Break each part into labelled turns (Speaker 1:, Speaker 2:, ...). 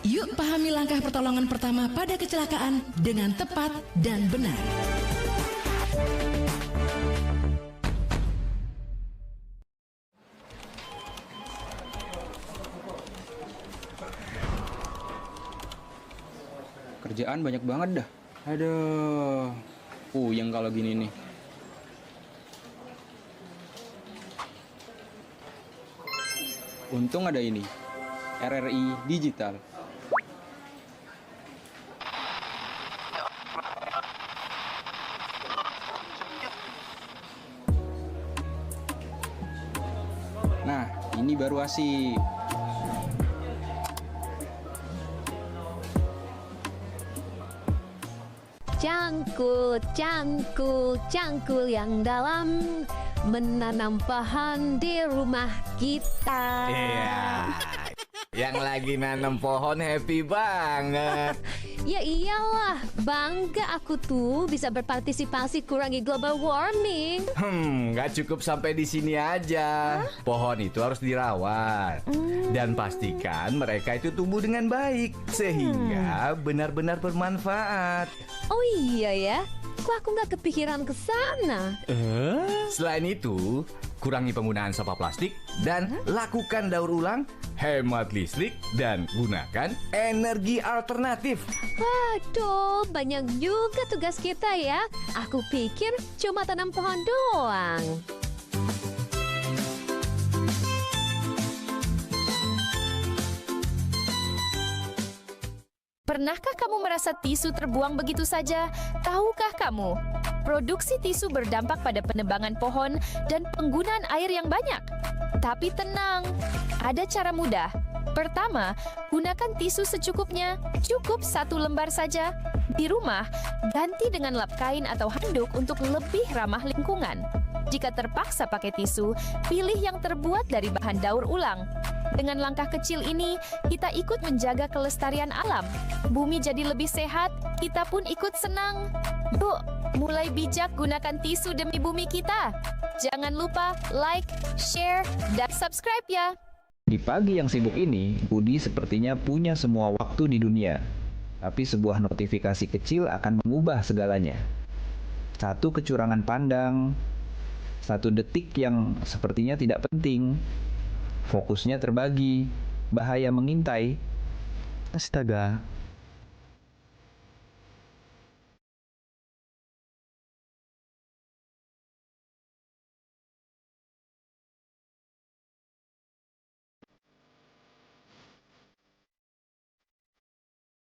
Speaker 1: Yuk pahami langkah pertolongan pertama pada kecelakaan dengan tepat dan benar.
Speaker 2: Kerjaan banyak banget dah. Aduh, puyeng kalau gini nih. Untung ada ini, RRI Digital. Nah, ini baru asik.
Speaker 3: Cangkul, cangkul, cangkul yang dalam, menanam pohon di rumah kita.
Speaker 4: Iya, yang lagi nanam pohon happy banget.
Speaker 3: Ya iyalah, bangga aku tuh bisa berpartisipasi kurangi global warming.
Speaker 4: Nggak cukup sampai di sini aja. Pohon itu harus dirawat. Dan pastikan mereka itu tumbuh dengan baik. Sehingga benar-benar bermanfaat.
Speaker 3: Oh iya ya, kok aku nggak kepikiran ke sana?
Speaker 4: Selain itu, kurangi penggunaan sampah plastik dan lakukan daur ulang, hemat listrik, dan gunakan energi alternatif.
Speaker 3: Waduh, banyak juga tugas kita ya. Aku pikir cuma tanam pohon doang.
Speaker 5: Pernahkah kamu merasa tisu terbuang begitu saja? Tahukah kamu, produksi tisu berdampak pada penebangan pohon dan penggunaan air yang banyak? Tapi tenang, ada cara mudah. Pertama, gunakan tisu secukupnya, cukup 1 lembar saja. Di rumah, ganti dengan lap kain atau handuk untuk lebih ramah lingkungan. Jika terpaksa pakai tisu, pilih yang terbuat dari bahan daur ulang. Dengan langkah kecil ini, kita ikut menjaga kelestarian alam. Bumi jadi lebih sehat, kita pun ikut senang. Yuk, mulai bijak gunakan tisu demi bumi kita. Jangan lupa like, share, dan subscribe ya.
Speaker 6: Di pagi yang sibuk ini, Budi sepertinya punya semua waktu di dunia. Tapi sebuah notifikasi kecil akan mengubah segalanya. Satu kecurangan pandang, satu detik yang sepertinya tidak penting. Fokusnya terbagi, bahaya mengintai. Astaga.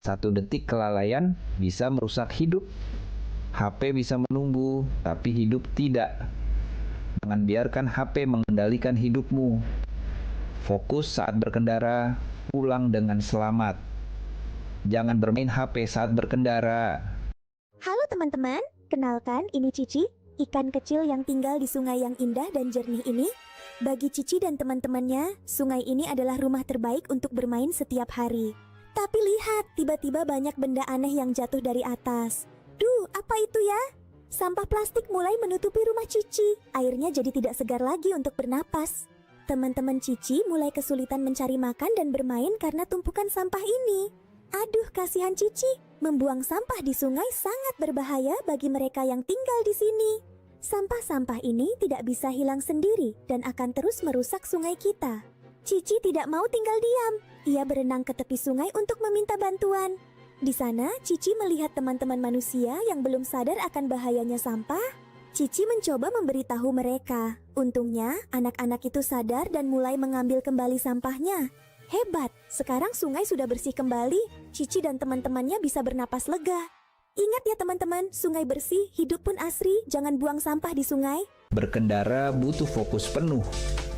Speaker 6: Satu detik kelalaian bisa merusak hidup. HP bisa menunggu, tapi hidup tidak. Jangan biarkan HP mengendalikan hidupmu. Fokus saat berkendara, pulang dengan selamat. Jangan bermain HP saat berkendara.
Speaker 7: Halo teman-teman, kenalkan ini Cici, ikan kecil yang tinggal di sungai yang indah dan jernih ini. Bagi Cici dan teman-temannya, sungai ini adalah rumah terbaik untuk bermain setiap hari. Tapi lihat, tiba-tiba banyak benda aneh yang jatuh dari atas. Duh, apa itu ya? Sampah plastik mulai menutupi rumah Cici. Airnya jadi tidak segar lagi untuk bernapas. Teman-teman Cici mulai kesulitan mencari makan dan bermain karena tumpukan sampah ini. Aduh, kasihan Cici. Membuang sampah di sungai sangat berbahaya bagi mereka yang tinggal di sini. Sampah-sampah ini tidak bisa hilang sendiri dan akan terus merusak sungai kita. Cici tidak mau tinggal diam. Ia berenang ke tepi sungai untuk meminta bantuan. Di sana, Cici melihat teman-teman manusia yang belum sadar akan bahayanya sampah. Cici mencoba memberitahu mereka. Untungnya, anak-anak itu sadar dan mulai mengambil kembali sampahnya. Hebat, sekarang sungai sudah bersih kembali. Cici dan teman-temannya bisa bernapas lega. Ingat ya teman-teman, sungai bersih, hidup pun asri, jangan buang sampah di sungai.
Speaker 6: Berkendara butuh fokus penuh.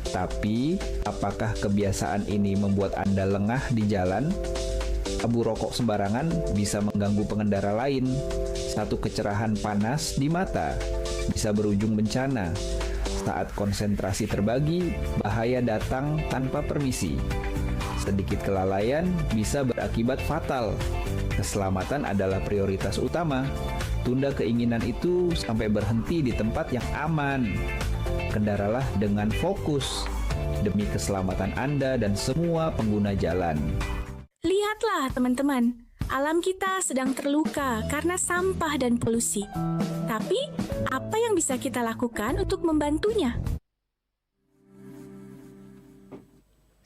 Speaker 6: Tapi, apakah kebiasaan ini membuat Anda lengah di jalan? Abu rokok sembarangan bisa mengganggu pengendara lain. Satu kecerahan panas di mata bisa berujung bencana. Saat konsentrasi terbagi, bahaya datang tanpa permisi. Sedikit kelalaian bisa berakibat fatal. Keselamatan adalah prioritas utama. Tunda keinginan itu sampai berhenti di tempat yang aman. Kendaralah dengan fokus demi keselamatan Anda dan semua pengguna jalan.
Speaker 8: Lihatlah teman-teman, alam kita sedang terluka karena sampah dan polusi. Tapi, apa yang bisa kita lakukan untuk membantunya?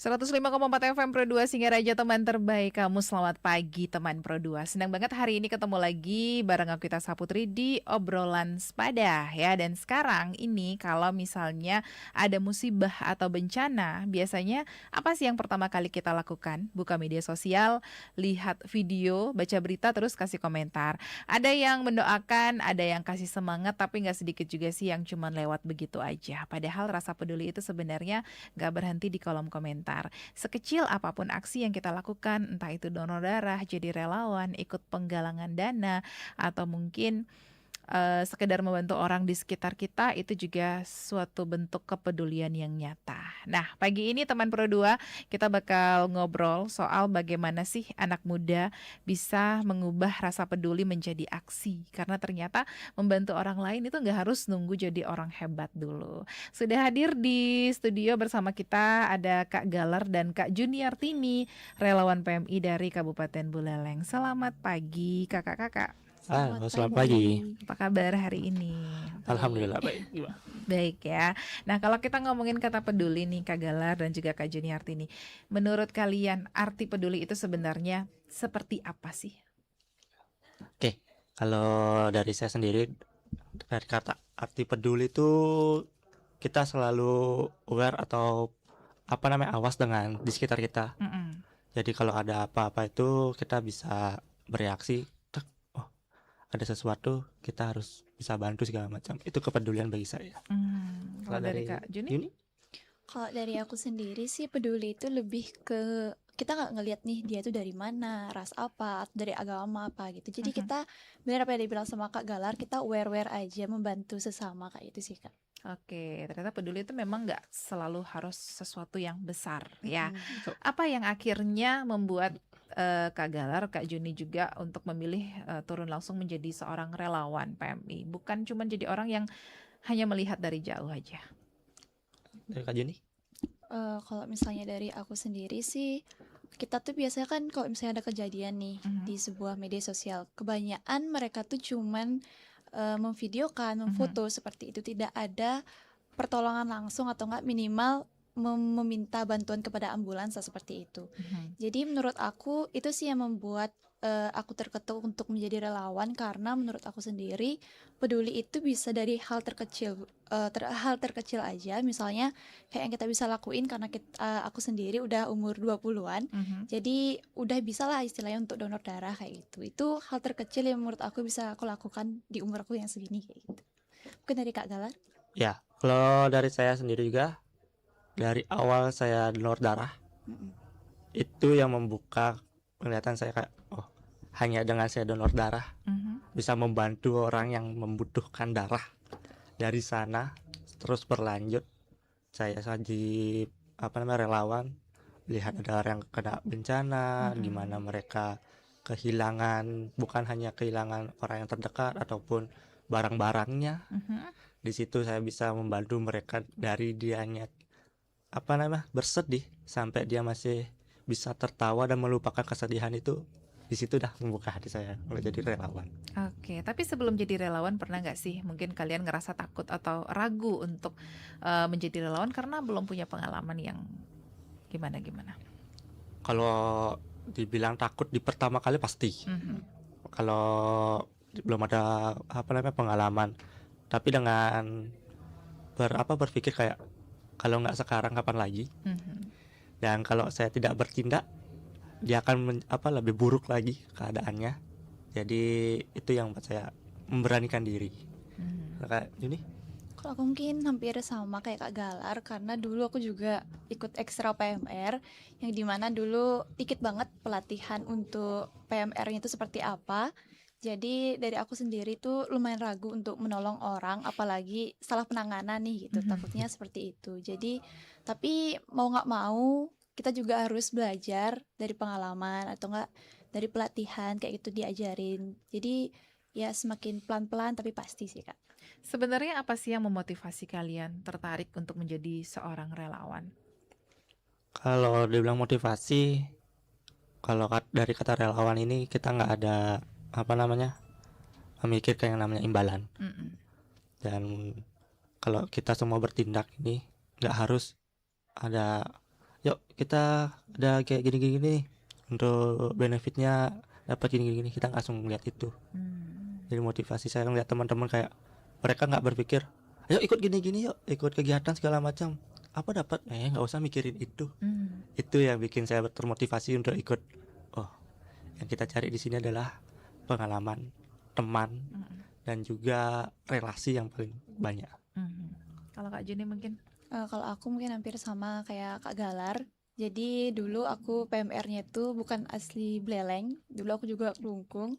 Speaker 9: 105,4 FM Pro 2 Singaraja, teman terbaik kamu. Selamat pagi teman Pro 2. Senang banget hari ini ketemu lagi bareng aku Ita Saputri di obrolan sepada ya. Dan sekarang ini kalau misalnya ada musibah atau bencana, biasanya apa sih yang pertama kali kita lakukan? Buka media sosial, lihat video, baca berita, terus kasih komentar. Ada yang mendoakan, ada yang kasih semangat, tapi gak sedikit juga sih yang cuman lewat begitu aja. Padahal rasa peduli itu sebenarnya gak berhenti di kolom komentar. Sekecil apapun aksi yang kita lakukan, entah itu donor darah, jadi relawan, ikut penggalangan dana, atau mungkin sekedar membantu orang di sekitar kita, itu juga suatu bentuk kepedulian yang nyata. Nah, pagi ini teman Pro 2 kita bakal ngobrol soal bagaimana sih anak muda bisa mengubah rasa peduli menjadi aksi. Karena ternyata membantu orang lain itu gak harus nunggu jadi orang hebat dulu. Sudah hadir di studio bersama kita ada Kak Galar dan Kak Juniartini, relawan PMI dari Kabupaten Buleleng. Selamat pagi kakak-kakak.
Speaker 10: Selamat pagi.
Speaker 9: Apa kabar hari ini?
Speaker 10: Alhamdulillah baik.
Speaker 9: Baik ya. Nah, kalau kita ngomongin kata peduli nih Kak Galar dan juga Kak Juniartini, menurut kalian arti peduli itu sebenarnya seperti apa sih?
Speaker 10: Oke, kalau dari saya sendiri, dari kata arti peduli itu kita selalu aware atau awas dengan di sekitar kita. Jadi kalau ada apa-apa itu kita bisa bereaksi. Ada sesuatu kita harus bisa bantu segala macam. Itu kepedulian bagi saya.
Speaker 9: Kalau dari Kak Juni?
Speaker 11: Kalau dari aku sendiri sih peduli itu lebih ke kita nggak ngelihat nih dia itu dari mana, ras apa, atau dari agama apa gitu. Jadi kita benar apa yang dibilang sama Kak Galar, kita aware aja membantu sesama kayak itu sih Kak.
Speaker 9: Oke, ternyata peduli itu memang nggak selalu harus sesuatu yang besar ya. Apa yang akhirnya membuat Kak Galar, Kak Juni juga untuk memilih turun langsung menjadi seorang relawan PMI, bukan cuma jadi orang yang hanya melihat dari jauh aja?
Speaker 10: Dari Kak Juni?
Speaker 11: Kalau misalnya dari aku sendiri sih, kita tuh biasanya kan kalau misalnya ada kejadian nih di sebuah media sosial, kebanyakan mereka tuh cuman memvideokan, memfoto seperti itu, tidak ada pertolongan langsung atau enggak minimal meminta bantuan kepada ambulans seperti itu. Jadi menurut aku itu sih yang membuat aku terketuk untuk menjadi relawan, karena menurut aku sendiri peduli itu bisa dari hal terkecil, hal terkecil aja, misalnya kayak yang kita bisa lakuin karena aku sendiri udah umur 20-an. Jadi udah bisa lah istilahnya untuk donor darah kayak gitu. Itu hal terkecil yang menurut aku bisa aku lakukan di umur aku yang segini kayak gitu. Mungkin dari Kak Galar?
Speaker 10: Ya, kalau dari saya sendiri juga, dari awal saya donor darah, itu yang membuka penglihatan saya kayak, oh, hanya dengan saya donor darah bisa membantu orang yang membutuhkan darah. Dari sana terus berlanjut, saya jadi relawan, lihat ada orang yang kena bencana, gimana mereka kehilangan, bukan hanya kehilangan orang yang terdekat ataupun barang-barangnya. Di situ saya bisa membantu mereka dari dianya bersedih sampai dia masih bisa tertawa dan melupakan kesedihan itu. Di situ dah membuka hati saya mulai jadi relawan.
Speaker 9: Oke, tapi sebelum jadi relawan pernah nggak sih mungkin kalian ngerasa takut atau ragu untuk menjadi relawan karena belum punya pengalaman yang gimana?
Speaker 10: Kalau dibilang takut di pertama kali pasti. Kalau belum ada pengalaman, tapi dengan berpikir kayak, kalau nggak sekarang kapan lagi? Dan kalau saya tidak bertindak, dia akan lebih buruk lagi keadaannya. Jadi itu yang buat saya memberanikan diri. Kak Juni?
Speaker 11: Kalau aku mungkin hampir sama kayak Kak Galar, karena dulu aku juga ikut ekstra PMR, yang dimana dulu dikit banget pelatihan untuk PMR-nya itu seperti apa. Jadi dari aku sendiri tuh lumayan ragu untuk menolong orang, apalagi salah penanganan nih gitu, takutnya seperti itu. Jadi tapi mau nggak mau kita juga harus belajar dari pengalaman atau enggak dari pelatihan kayak gitu diajarin. Jadi ya semakin pelan-pelan tapi pasti sih Kak.
Speaker 9: Sebenarnya apa sih yang memotivasi kalian tertarik untuk menjadi seorang relawan?
Speaker 10: Kalau dibilang motivasi, kalau dari kata relawan ini kita nggak ada apa namanya memikirkan yang namanya imbalan. Dan kalau kita semua bertindak ini nggak harus ada yuk kita ada kayak gini-gini nih untuk benefitnya dapat gini-gini, kita nggak langsung melihat itu. Jadi motivasi saya ngeliat teman-teman kayak mereka nggak berpikir ayo ikut gini-gini yuk, ikut kegiatan segala macam, apa dapat, nggak usah mikirin itu. Itu yang bikin saya termotivasi untuk ikut. Oh, yang kita cari di sini adalah pengalaman, teman, dan juga relasi yang paling banyak.
Speaker 9: Kalau Kak Juni mungkin?
Speaker 11: Kalau aku mungkin hampir sama kayak Kak Galar. Jadi dulu aku PMR-nya itu bukan asli Beleleng, dulu aku juga Kelungkung.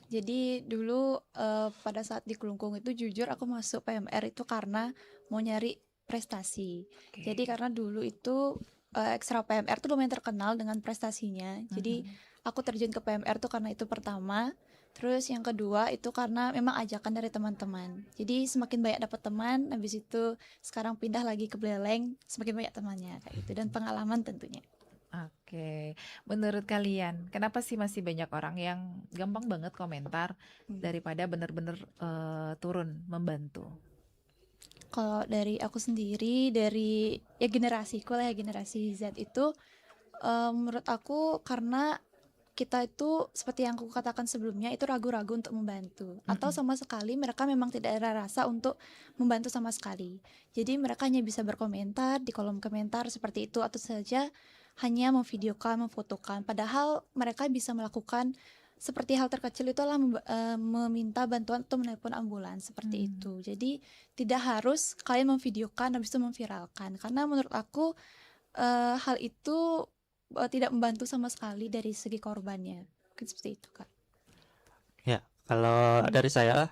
Speaker 11: Jadi dulu pada saat di Kelungkung itu jujur aku masuk PMR itu karena mau nyari prestasi. Jadi karena dulu itu ekstra PMR tuh lumayan terkenal dengan prestasinya. Jadi aku terjun ke PMR tuh karena itu pertama. Terus yang kedua itu karena memang ajakan dari teman-teman. Jadi semakin banyak dapat teman, habis itu sekarang pindah lagi ke Beleleng, semakin banyak temannya kayak gitu, dan pengalaman tentunya.
Speaker 9: Oke, menurut kalian kenapa sih masih banyak orang yang gampang banget komentar daripada benar-benar turun membantu?
Speaker 11: Kalau dari aku sendiri, dari ya generasiku lah ya, generasi Z itu menurut aku karena kita itu seperti yang aku katakan sebelumnya itu ragu-ragu untuk membantu, atau sama sekali mereka memang tidak ada rasa untuk membantu sama sekali. Jadi mereka hanya bisa berkomentar di kolom komentar seperti itu, atau saja hanya memvideokan, memfotokan, padahal mereka bisa melakukan seperti hal terkecil itu adalah meminta bantuan atau menelpon ambulans seperti itu. Jadi tidak harus kalian memvideokan habis itu memviralkan, karena menurut aku hal itu tidak membantu sama sekali dari segi korbannya. Mungkin seperti itu, Kak.
Speaker 10: Ya, kalau dari saya,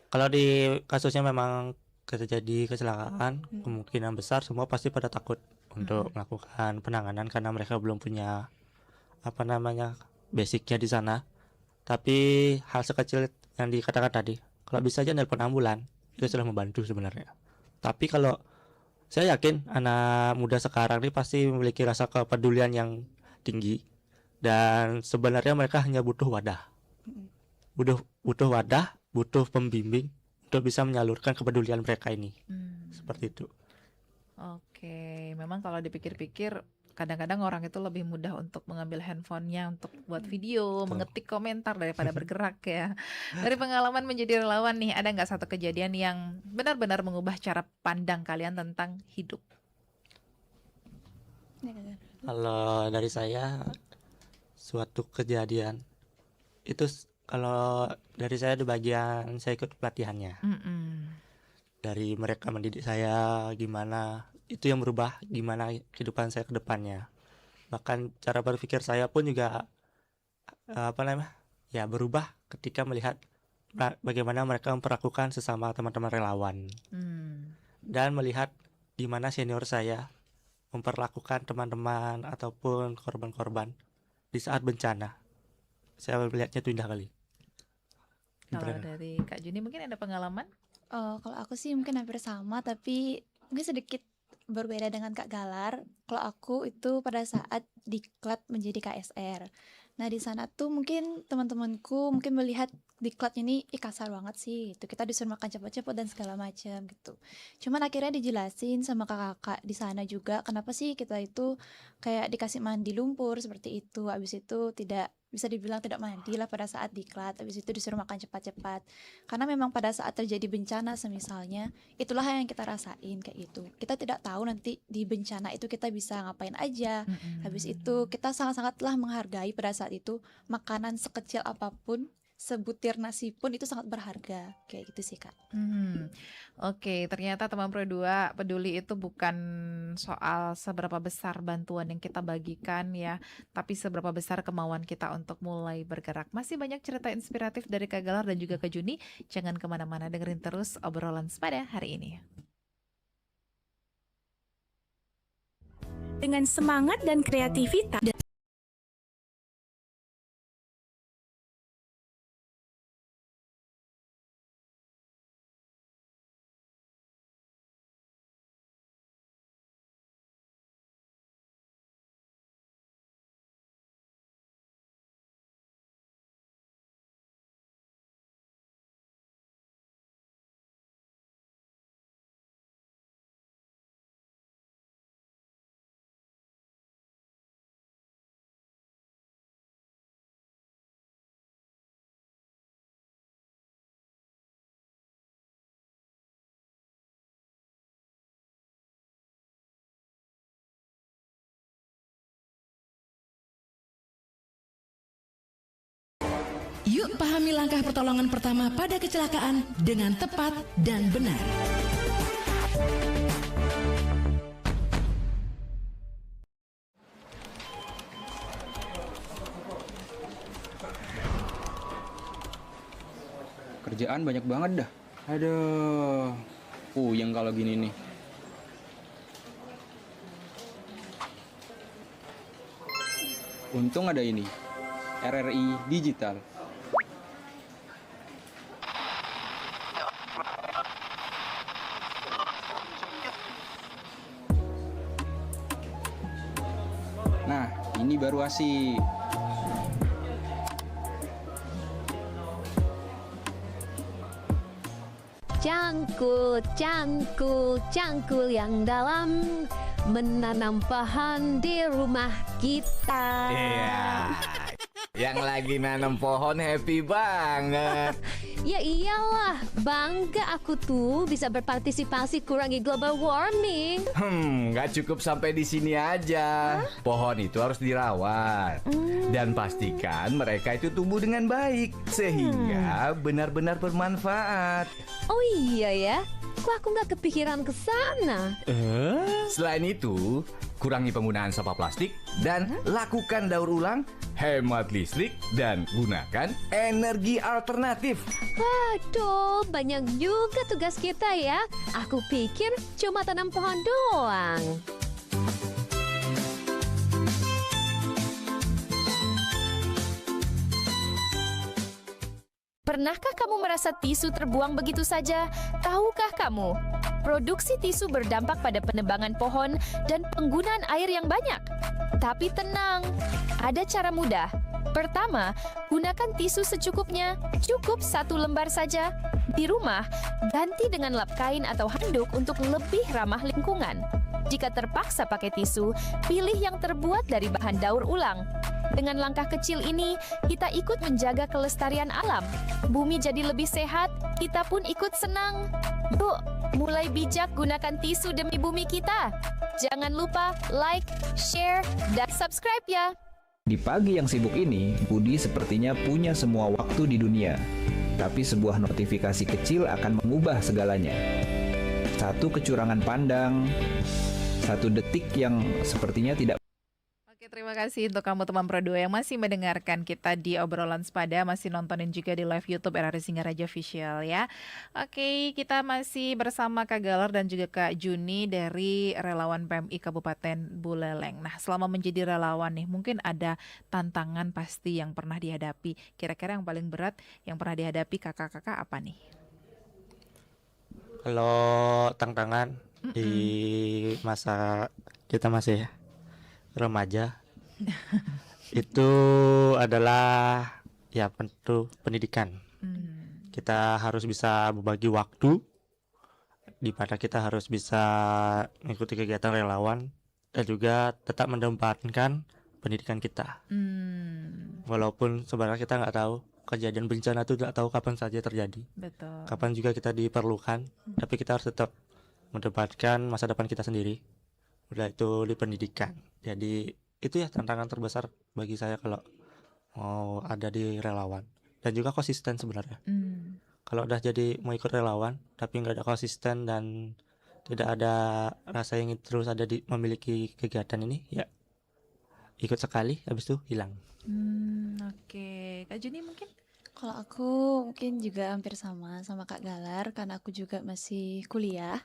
Speaker 10: kalau di kasusnya memang terjadi kecelakaan, kemungkinan besar semua pasti pada takut untuk melakukan penanganan karena mereka belum punya apa namanya basicnya di sana. Tapi hal sekecil yang dikatakan tadi, kalau bisa aja nelpon ambulan, itu sudah membantu sebenarnya. Tapi kalau saya yakin anak muda sekarang ini pasti memiliki rasa kepedulian yang tinggi, dan sebenarnya mereka hanya butuh wadah, butuh wadah, butuh pembimbing untuk bisa menyalurkan kepedulian mereka ini. Seperti itu.
Speaker 9: Oke, memang kalau dipikir-pikir kadang-kadang orang itu lebih mudah untuk mengambil handphonenya untuk buat video, mengetik komentar daripada bergerak ya. Dari pengalaman menjadi relawan nih, ada nggak satu kejadian yang benar-benar mengubah cara pandang kalian tentang hidup?
Speaker 10: Kalau dari saya, suatu kejadian itu kalau dari saya di bagian saya ikut pelatihannya. Dari mereka mendidik saya gimana, itu yang berubah gimana kehidupan saya ke depannya. Bahkan cara berpikir saya pun juga berubah ketika melihat bagaimana mereka memperlakukan sesama teman-teman relawan. Dan melihat gimana senior saya memperlakukan teman-teman ataupun korban-korban di saat bencana. Saya melihatnya itu indah kali.
Speaker 9: Kalau dari Kak Juni mungkin ada pengalaman?
Speaker 11: Kalau aku sih mungkin hampir sama, tapi mungkin sedikit berbeda dengan Kak Galar. Kalau aku itu pada saat diklat menjadi KSR. Nah di sana tuh mungkin teman-temanku mungkin melihat diklat ini kasar banget sih. Itu kita disuruh makan cepat-cepat dan segala macam gitu. Cuman akhirnya dijelasin sama kakak-kakak di sana juga kenapa sih kita itu kayak dikasih mandi lumpur seperti itu. Habis itu tidak bisa dibilang tidak mandi lah pada saat diklat, habis itu disuruh makan cepat-cepat. Karena memang pada saat terjadi bencana semisalnya, itulah yang kita rasain kayak gitu. Kita tidak tahu nanti di bencana itu kita bisa ngapain aja. Habis itu kita sangat-sangatlah menghargai pada saat itu makanan sekecil apapun, sebutir nasi pun itu sangat berharga. Kayak gitu sih, Kak.
Speaker 9: Oke, ternyata teman Pro 2 peduli itu bukan soal seberapa besar bantuan yang kita bagikan ya, tapi seberapa besar kemauan kita untuk mulai bergerak. Masih banyak cerita inspiratif dari Kak Galar dan juga Kak Juni. Jangan kemana-mana, dengerin terus obrolan Sepada hari ini.
Speaker 8: Dengan semangat dan kreativitas
Speaker 1: Yuk pahami langkah pertolongan pertama pada kecelakaan dengan tepat dan benar.
Speaker 2: Kerjaan banyak banget dah. Aduh, puyeng kalau gini nih. Untung ada ini, RRI Digital. Nah, ini baru asik.
Speaker 3: Cangkul, cangkul, cangkul yang dalam, menanam pohon di rumah kita.
Speaker 4: Iya. Yang lagi nanam pohon happy banget.
Speaker 3: Ya iyalah, bangga aku tuh bisa berpartisipasi kurangi global warming.
Speaker 4: Nggak cukup sampai di sini aja. Pohon itu harus dirawat. Dan pastikan mereka itu tumbuh dengan baik. Sehingga benar-benar bermanfaat.
Speaker 3: Oh iya ya, kok aku nggak kepikiran ke sana?
Speaker 4: Selain itu, kurangi penggunaan sampah plastik dan lakukan daur ulang, hemat listrik, dan gunakan energi alternatif.
Speaker 3: Waduh, banyak juga tugas kita ya. Aku pikir cuma tanam pohon doang.
Speaker 5: Pernahkah kamu merasa tisu terbuang begitu saja? Tahukah kamu? Produksi tisu berdampak pada penebangan pohon dan penggunaan air yang banyak. Tapi tenang, ada cara mudah. Pertama, gunakan tisu secukupnya, cukup 1 lembar saja. Di rumah, ganti dengan lap kain atau handuk untuk lebih ramah lingkungan. Jika terpaksa pakai tisu, pilih yang terbuat dari bahan daur ulang. Dengan langkah kecil ini, kita ikut menjaga kelestarian alam. Bumi jadi lebih sehat, kita pun ikut senang. Yuk, mulai bijak gunakan tisu demi bumi kita. Jangan lupa like, share, dan subscribe ya.
Speaker 6: Di pagi yang sibuk ini, Budi sepertinya punya semua waktu di dunia. Tapi sebuah notifikasi kecil akan mengubah segalanya. Satu kecurangan pandang, 1 detik yang sepertinya tidak.
Speaker 9: Oke, terima kasih untuk kamu teman Pro 2 yang masih mendengarkan kita di obrolan sepada, masih nontonin juga di live YouTube RRI Singaraja Official ya. Oke, kita masih bersama Kak Galar dan juga Kak Juni dari relawan PMI Kabupaten Buleleng. Nah, selama menjadi relawan nih, mungkin ada tantangan pasti yang pernah dihadapi. Kira-kira yang paling berat yang pernah dihadapi kakak-kakak apa nih?
Speaker 10: Kalau tantangan di masa kita masih remaja itu adalah ya tentu pendidikan. Kita harus bisa berbagi waktu, di mana kita harus bisa mengikuti kegiatan relawan dan juga tetap menempatkan pendidikan kita. Walaupun sebenarnya kita nggak tahu kejadian bencana itu, nggak tahu kapan saja terjadi.
Speaker 9: Betul.
Speaker 10: Kapan juga kita diperlukan, tapi kita harus tetap mendebatkan masa depan kita sendiri. Udah itu di pendidikan. Jadi itu ya tantangan terbesar bagi saya kalau mau ada di relawan. Dan juga konsisten sebenarnya. Kalau udah jadi mau ikut relawan tapi nggak ada konsisten dan tidak ada rasa ingin terus ada di memiliki kegiatan ini, ya ikut sekali habis itu hilang.
Speaker 9: Oke, Kak Juni mungkin?
Speaker 11: Kalau aku mungkin juga hampir sama Kak Galar, karena aku juga masih kuliah.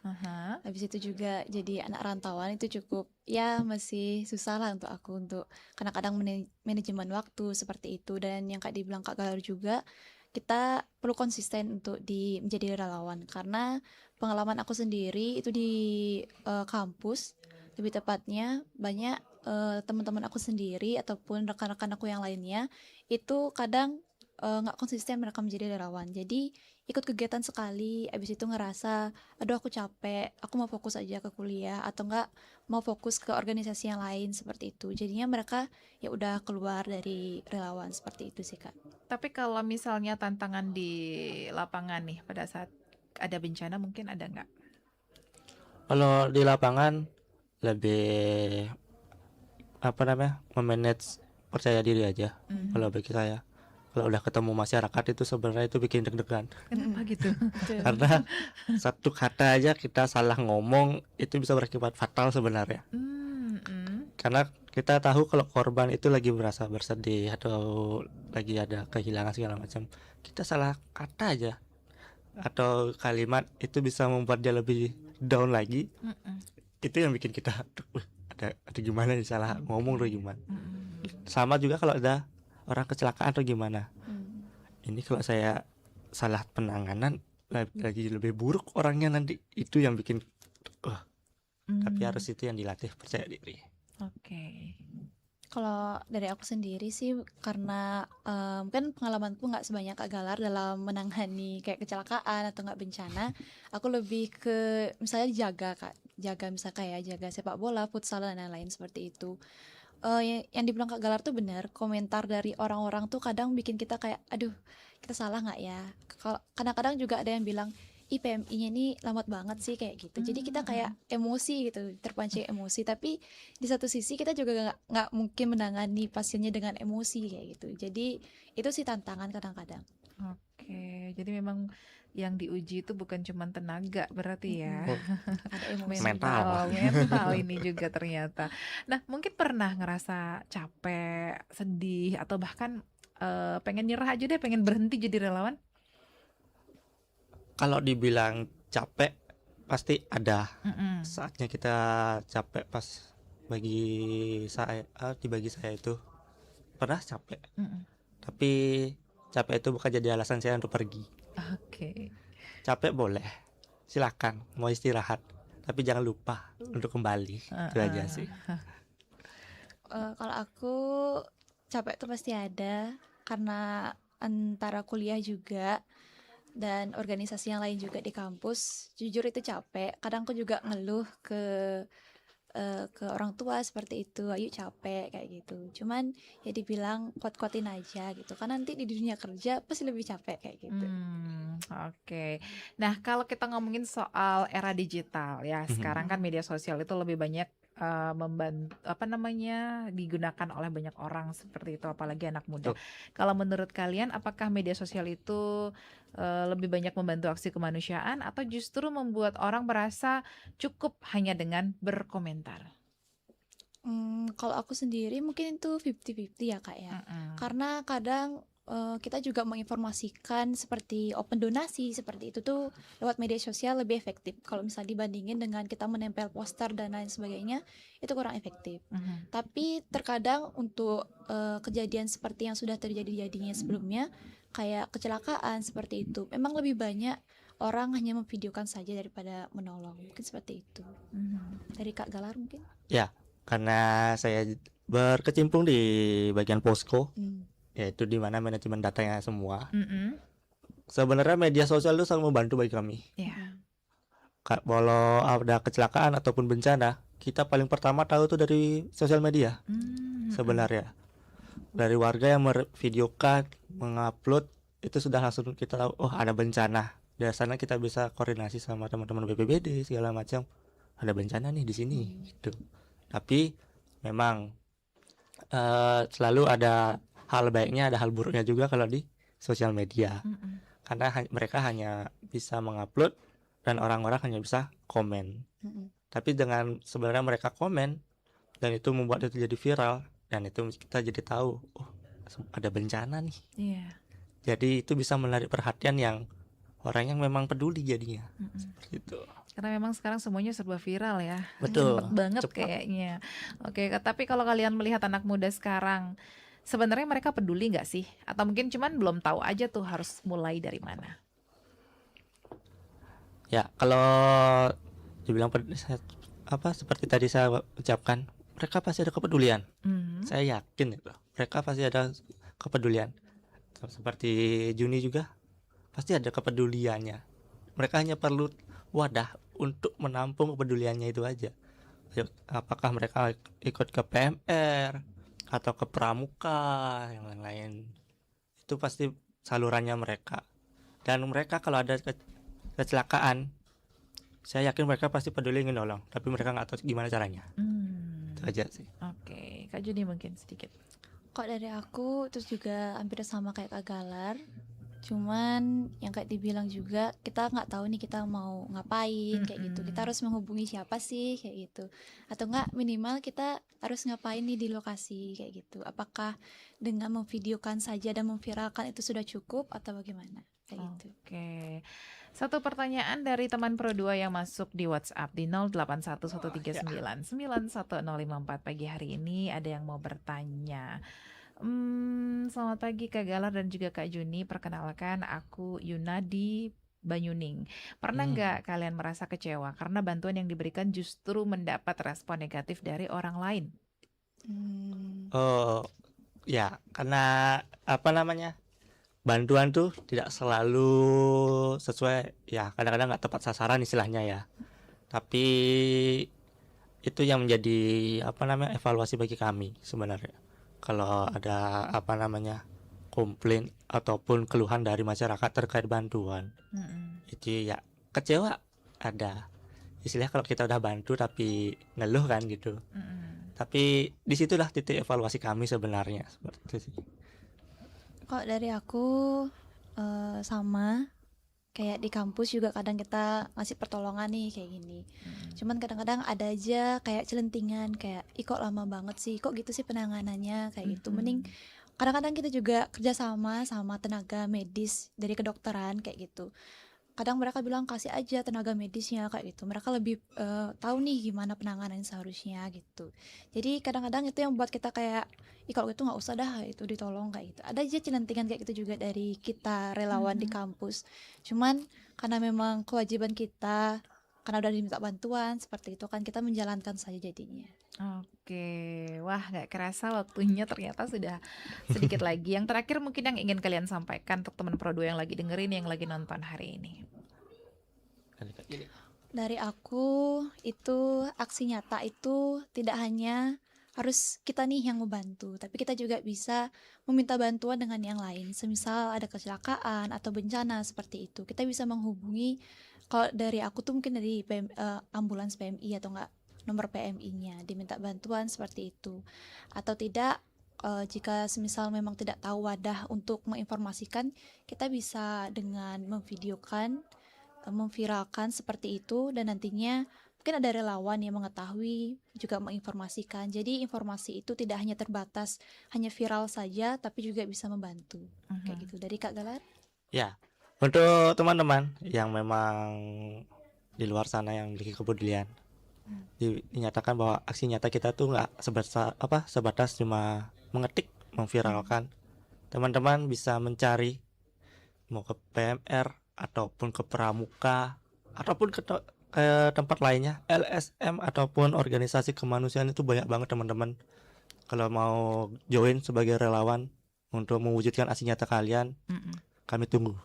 Speaker 11: Habis itu juga jadi anak rantauan, itu cukup ya masih susah lah untuk aku, untuk kadang-kadang manajemen waktu seperti itu. Dan yang Kak dibilang Kak Galar juga, kita perlu konsisten untuk menjadi relawan, karena pengalaman aku sendiri itu di kampus, lebih tepatnya banyak teman-teman aku sendiri ataupun rekan-rekan aku yang lainnya itu kadang nggak konsisten mereka menjadi relawan. Jadi ikut kegiatan sekali, abis itu ngerasa aduh aku capek, aku mau fokus aja ke kuliah atau nggak mau fokus ke organisasi yang lain, seperti itu. Jadinya mereka ya udah keluar dari relawan, seperti itu sih Kak.
Speaker 9: Tapi kalau misalnya tantangan di lapangan nih pada saat ada bencana mungkin ada nggak?
Speaker 10: Kalau di lapangan lebih memanage percaya diri aja. Kalau bagi saya, kalau udah ketemu masyarakat itu sebenarnya itu bikin deg-degan.
Speaker 9: Kenapa gitu?
Speaker 10: Karena satu kata aja kita salah ngomong itu bisa berakibat fatal sebenarnya. Karena kita tahu kalau korban itu lagi merasa bersedih atau lagi ada kehilangan segala macam, kita salah kata aja atau kalimat itu bisa membuat dia lebih down lagi. Itu yang bikin kita ada gimana nih, salah ngomong atau gimana. Sama juga kalau ada orang kecelakaan atau gimana. Ini kalau saya salah penanganan lagi lebih buruk orangnya nanti, itu yang bikin tapi harus itu yang dilatih, percaya diri.
Speaker 9: Oke.
Speaker 11: Kalau dari aku sendiri sih, karena kan pengalamanku nggak sebanyak Kak Galar dalam menangani kayak kecelakaan atau nggak bencana. Aku lebih ke misalnya jaga misalnya kayak jaga sepak bola, futsal dan lain-lain seperti itu. Yang dibilang Kak Galar tuh benar. Komentar dari orang-orang tuh kadang bikin kita kayak, aduh, kita salah nggak ya? Kadang-kadang juga ada yang bilang, PMI-nya ini lambat banget sih kayak gitu. Jadi kita kayak emosi gitu, terpancing emosi. Tapi di satu sisi kita juga nggak mungkin menangani pasiennya dengan emosi kayak gitu. Jadi itu sih tantangan kadang-kadang.
Speaker 9: Oke, jadi memang yang diuji itu bukan cuma tenaga berarti ya.
Speaker 11: Ada emosi.
Speaker 9: mental ini juga ternyata. Nah, mungkin pernah ngerasa capek, sedih, atau bahkan pengen nyerah aja deh, pengen berhenti jadi relawan?
Speaker 10: Kalau dibilang capek pasti ada. Saatnya kita capek pas bagi saya itu pernah capek. Tapi capek itu bukan jadi alasan saya untuk pergi.
Speaker 9: Oke.
Speaker 10: Capek boleh, silakan mau istirahat, tapi jangan lupa untuk kembali. Itu aja sih.
Speaker 11: Kalau aku capek tuh pasti ada, karena antara kuliah juga dan organisasi yang lain juga di kampus. Jujur itu capek. Kadang aku juga ngeluh ke orang tua seperti itu, ayo capek kayak gitu. Cuman ya dibilang kuat-kuatin aja gitu, kan nanti di dunia kerja pasti lebih capek kayak gitu.
Speaker 9: Oke. Nah, kalau kita ngomongin soal era digital ya, sekarang kan media sosial itu lebih banyak membantu digunakan oleh banyak orang seperti itu, apalagi anak muda. Kalau menurut kalian, apakah media sosial itu lebih banyak membantu aksi kemanusiaan atau justru membuat orang merasa cukup hanya dengan berkomentar?
Speaker 11: Kalau aku sendiri mungkin itu 50-50 ya Kak ya. Karena kadang kita juga menginformasikan seperti open donasi seperti itu tuh lewat media sosial lebih efektif. Kalau misalnya dibandingin dengan kita menempel poster dan lain sebagainya, itu kurang efektif. Tapi terkadang untuk kejadian seperti yang sudah terjadi sebelumnya, kayak kecelakaan seperti itu, memang lebih banyak orang hanya memvideokan saja daripada menolong. Mungkin seperti itu. Dari Kak Galar mungkin?
Speaker 10: Ya, karena saya berkecimpung di bagian posko, yaitu di mana manajemen datanya semua. Sebenarnya media sosial itu sangat membantu bagi kami. Kalau ada kecelakaan ataupun bencana, kita paling pertama tahu tuh dari sosial media. Sebenarnya dari warga yang memvideokan, mengupload, itu sudah langsung kita tahu, oh ada bencana. Dari sana kita bisa koordinasi sama teman-teman BPBD segala macam. Ada bencana nih di sini gitu. Tapi memang selalu ada hal baiknya, ada hal buruknya juga kalau di sosial media. Karena mereka hanya bisa mengupload dan orang-orang hanya bisa komen. Tapi dengan sebenarnya mereka komen dan itu membuat itu jadi viral, dan itu kita jadi tahu, oh ada bencana nih. Jadi itu bisa menarik perhatian yang orang yang memang peduli jadinya. Seperti itu.
Speaker 9: Karena memang sekarang semuanya serba viral ya.
Speaker 10: Betul.
Speaker 9: Cepet banget
Speaker 10: Cepat.
Speaker 9: kayaknya. Oke, tapi kalau kalian melihat anak muda sekarang, sebenarnya mereka peduli nggak sih? Atau mungkin cuman belum tahu aja tuh harus mulai dari mana?
Speaker 10: Ya, kalau dibilang seperti tadi saya ucapkan, mereka pasti ada kepedulian. Saya yakin itu. Mereka pasti ada kepedulian. Seperti Juni juga pasti ada kepeduliannya. Mereka hanya perlu wadah untuk menampung kepeduliannya itu aja. Apakah mereka ikut ke PMR atau ke pramuka yang lain-lain, itu pasti salurannya mereka. Dan mereka kalau ada kecelakaan, saya yakin mereka pasti peduli ingin nolong, tapi mereka nggak tahu gimana caranya. Itu aja sih.
Speaker 9: Oke, Kak Juni mungkin sedikit.
Speaker 11: Kok dari aku terus juga hampir sama kayak Kak Galar. Cuman yang kayak dibilang juga kita nggak tahu nih kita mau ngapain kayak gitu. Kita harus menghubungi siapa sih kayak gitu. Atau nggak minimal kita harus ngapain nih di lokasi kayak gitu. Apakah dengan memvideokan saja dan memviralkan itu sudah cukup atau bagaimana kayak gitu.
Speaker 9: Oke. Satu pertanyaan dari teman Pro 2 yang masuk di WhatsApp di 0811399154 pagi hari ini ada yang mau bertanya. Selamat pagi Kak Galar dan juga Kak Juni. Perkenalkan aku Yuna di Banyuning. Pernah nggak kalian merasa kecewa karena bantuan yang diberikan justru mendapat respon negatif dari orang lain?
Speaker 10: Ya, karena apa namanya? Bantuan tuh tidak selalu sesuai, ya kadang-kadang nggak tepat sasaran istilahnya ya. Tapi itu yang menjadi apa namanya evaluasi bagi kami sebenarnya. Kalau ada apa namanya komplain ataupun keluhan dari masyarakat terkait bantuan, itu ya kecewa ada. Istilahnya kalau kita udah bantu tapi ngeluh kan gitu. Tapi disitulah titik evaluasi kami sebenarnya seperti itu sih.
Speaker 11: Kok dari aku sama kayak di kampus juga kadang kita ngasih pertolongan nih kayak gini. Cuman kadang-kadang ada aja kayak celentingan kayak kok lama banget sih, kok gitu sih penanganannya kayak gitu. Mending kadang-kadang kita juga kerja sama tenaga medis dari kedokteran kayak gitu. Kadang mereka bilang kasih aja tenaga medisnya kayak gitu. Mereka lebih tahu nih gimana penanganan seharusnya gitu. Jadi kadang-kadang itu yang buat kita kayak kalau gitu nggak usah dah itu ditolong kayak gitu. Ada aja celentingan kayak gitu juga dari kita relawan di kampus. Cuman karena memang kewajiban kita, karena udah diminta bantuan seperti itu kan kita menjalankan saja jadinya.
Speaker 9: Oke, wah nggak kerasa waktunya ternyata sudah sedikit lagi. Yang terakhir mungkin yang ingin kalian sampaikan untuk teman Pro 2 yang lagi dengerin, yang lagi nonton hari ini.
Speaker 11: Dari aku itu aksi nyata itu tidak hanya harus kita nih yang membantu, tapi kita juga bisa meminta bantuan dengan yang lain. Semisal ada kecelakaan atau bencana seperti itu, kita bisa menghubungi. Kalau dari aku tuh mungkin dari ambulans PMI atau enggak nomor PMI-nya diminta bantuan seperti itu. Atau tidak jika semisal memang tidak tahu wadah untuk menginformasikan, kita bisa dengan memvideokan, memviralkan seperti itu dan nantinya mungkin ada relawan yang mengetahui juga menginformasikan. Jadi informasi itu tidak hanya terbatas hanya viral saja tapi juga bisa membantu. Kayak gitu. Dari Kak Galar?
Speaker 10: Ya. Untuk teman-teman yang memang di luar sana yang memiliki kepedulian, dinyatakan bahwa aksi nyata kita tuh nggak sebatas cuma mengetik, memviralkan. Teman-teman bisa mencari mau ke PMR ataupun ke Pramuka ataupun ke tempat lainnya, LSM ataupun organisasi kemanusiaan itu banyak banget teman-teman. Kalau mau join sebagai relawan untuk mewujudkan aksi nyata kalian, kami tunggu.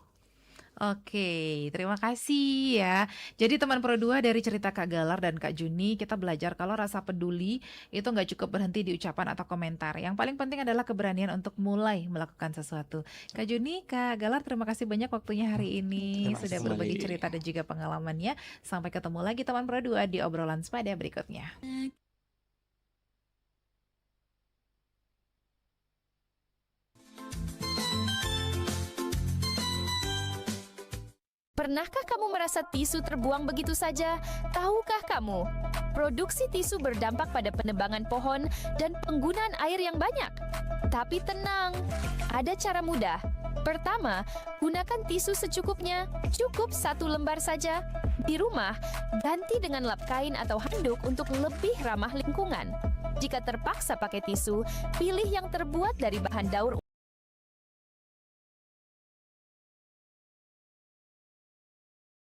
Speaker 9: Oke, terima kasih ya. Jadi teman Pro 2 dari cerita Kak Galar dan Kak Juni, kita belajar kalau rasa peduli itu nggak cukup berhenti di ucapan atau komentar. Yang paling penting adalah keberanian untuk mulai melakukan sesuatu. Kak Juni, Kak Galar, terima kasih banyak waktunya hari ini sudah berbagi cerita dan juga pengalamannya. Sampai ketemu lagi teman Pro 2 di obrolan sepada berikutnya.
Speaker 5: Pernahkah kamu merasa tisu terbuang begitu saja? Tahukah kamu, produksi tisu berdampak pada penebangan pohon dan penggunaan air yang banyak? Tapi tenang, ada cara mudah. Pertama, gunakan tisu secukupnya, cukup 1 lembar saja. Di rumah, ganti dengan lap kain atau handuk untuk lebih ramah lingkungan. Jika terpaksa pakai tisu, pilih yang terbuat dari bahan daur